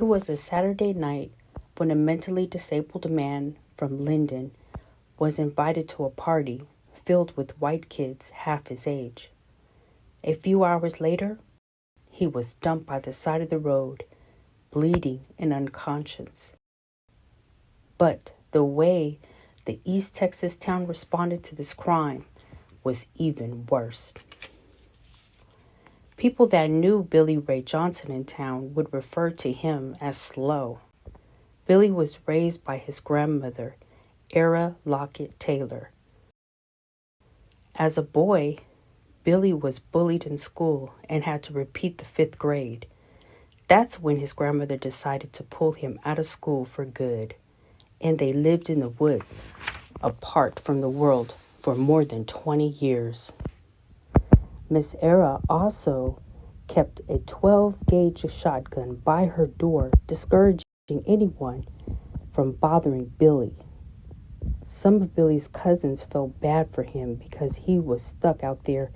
It was a Saturday night when a mentally disabled man from Linden was invited to a party filled with white kids half his age. A few hours later, he was dumped by the side of the road, bleeding and unconscious. But the way the East Texas town responded to this crime was even worse. People that knew Billy Ray Johnson in town would refer to him as slow. Billy was raised by his grandmother, Era Lockett Taylor. As a boy, Billy was bullied in school and had to repeat the 5th grade. That's when his grandmother decided to pull him out of school for good, and they lived in the woods, apart from the world, for more than 20 years. Miss Era also kept a 12-gauge shotgun by her door, discouraging anyone from bothering Billy. Some of Billy's cousins felt bad for him because he was stuck out there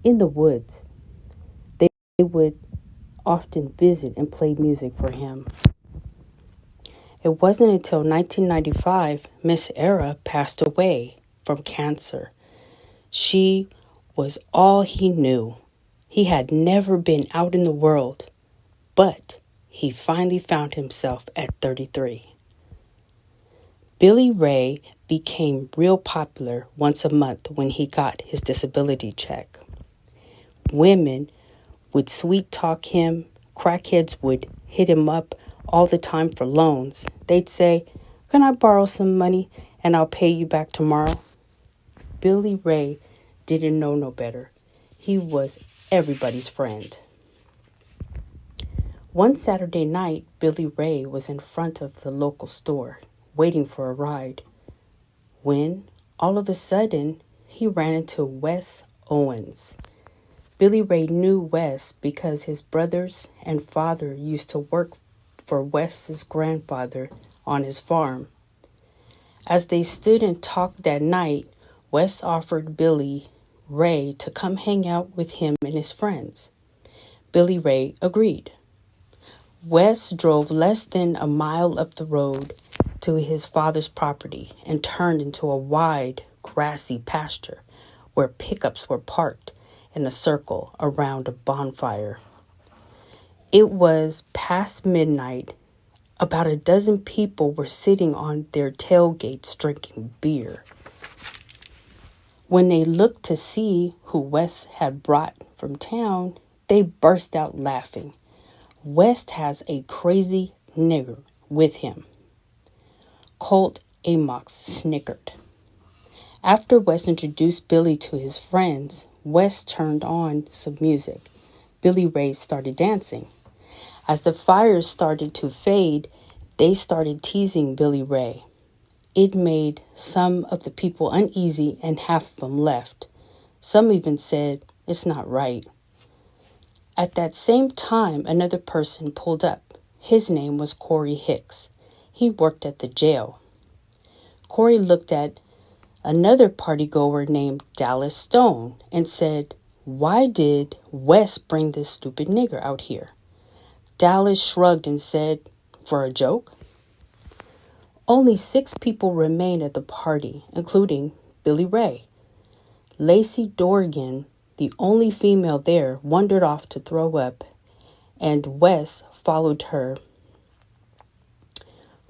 in the woods. They would often visit and play music for him. It wasn't until 1995 Miss Era passed away from cancer. She was all he knew. He had never been out in the world, but he finally found himself at 33. Billy Ray became real popular once a month when he got his disability check. Women would sweet talk him. Crackheads would hit him up all the time for loans. They'd say, "Can I borrow some money and I'll pay you back tomorrow?" Billy Ray didn't know no better. He was everybody's friend. One Saturday night, Billy Ray was in front of the local store, waiting for a ride, when, all of a sudden, he ran into Wes Owens. Billy Ray knew Wes because his brothers and father used to work for Wes's grandfather on his farm. As they stood and talked that night, Wes offered Billy Ray to come hang out with him and his friends. Billy Ray agreed. Wes drove less than a mile up the road to his father's property and turned into a wide, grassy pasture where pickups were parked in a circle around a bonfire. It was past midnight. About a dozen people were sitting on their tailgates drinking beer. When they looked to see who Wes had brought from town, they burst out laughing. Wes has a crazy nigger with him. Colt Amox snickered. After Wes introduced Billy to his friends, Wes turned on some music. Billy Ray started dancing. As the fires started to fade, they started teasing Billy Ray. It made some of the people uneasy and half of them left. Some even said, "It's not right." At that same time, another person pulled up. His name was Corey Hicks. He worked at the jail. Corey looked at another partygoer named Dallas Stone and said, "Why did Wes bring this stupid nigger out here?" Dallas shrugged and said, "For a joke?" Only 6 people remained at the party, including Billy Ray. Lacey Dorgan, the only female there, wandered off to throw up, and Wes followed her.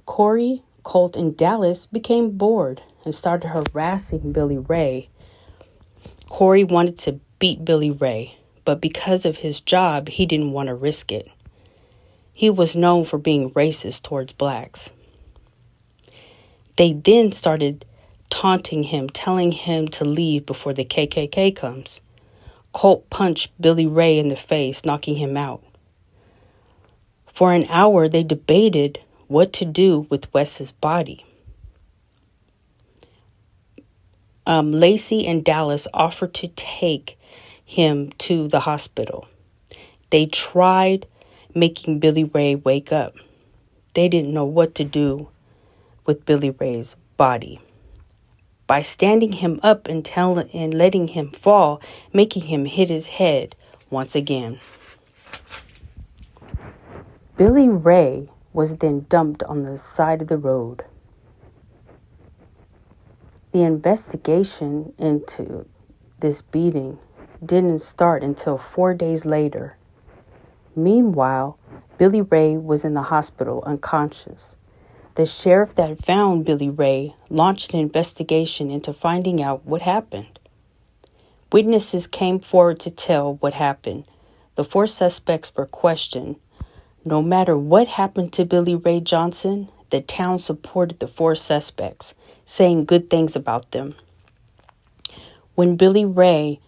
Corey, Colt, and Dallas became bored and started harassing Billy Ray. Corey wanted to beat Billy Ray, but because of his job, he didn't want to risk it. He was known for being racist towards blacks. They then started taunting him, telling him to leave before the KKK comes. Colt punched Billy Ray in the face, knocking him out. For an hour, they debated what to do with Wes's body. Lacey and Dallas offered to take him to the hospital. They tried making Billy Ray wake up. They didn't know what to do with Billy Ray's body. By standing him up and letting him fall, making him hit his head once again. Billy Ray was then dumped on the side of the road. The investigation into this beating didn't start until 4 days later. Meanwhile, Billy Ray was in the hospital unconscious. The sheriff that found Billy Ray launched an investigation into finding out what happened. Witnesses came forward to tell what happened. The 4 suspects were questioned. No matter what happened to Billy Ray Johnson, the town supported the 4 suspects, saying good things about them. When Billy Ray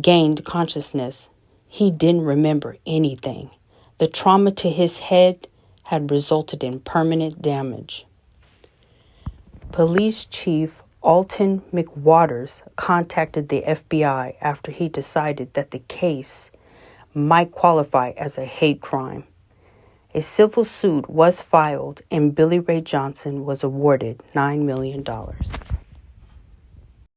gained consciousness, he didn't remember anything. The trauma to his head had resulted in permanent damage. Police Chief Alton McWaters contacted the FBI after he decided that the case might qualify as a hate crime. A civil suit was filed and Billy Ray Johnson was awarded $9 million.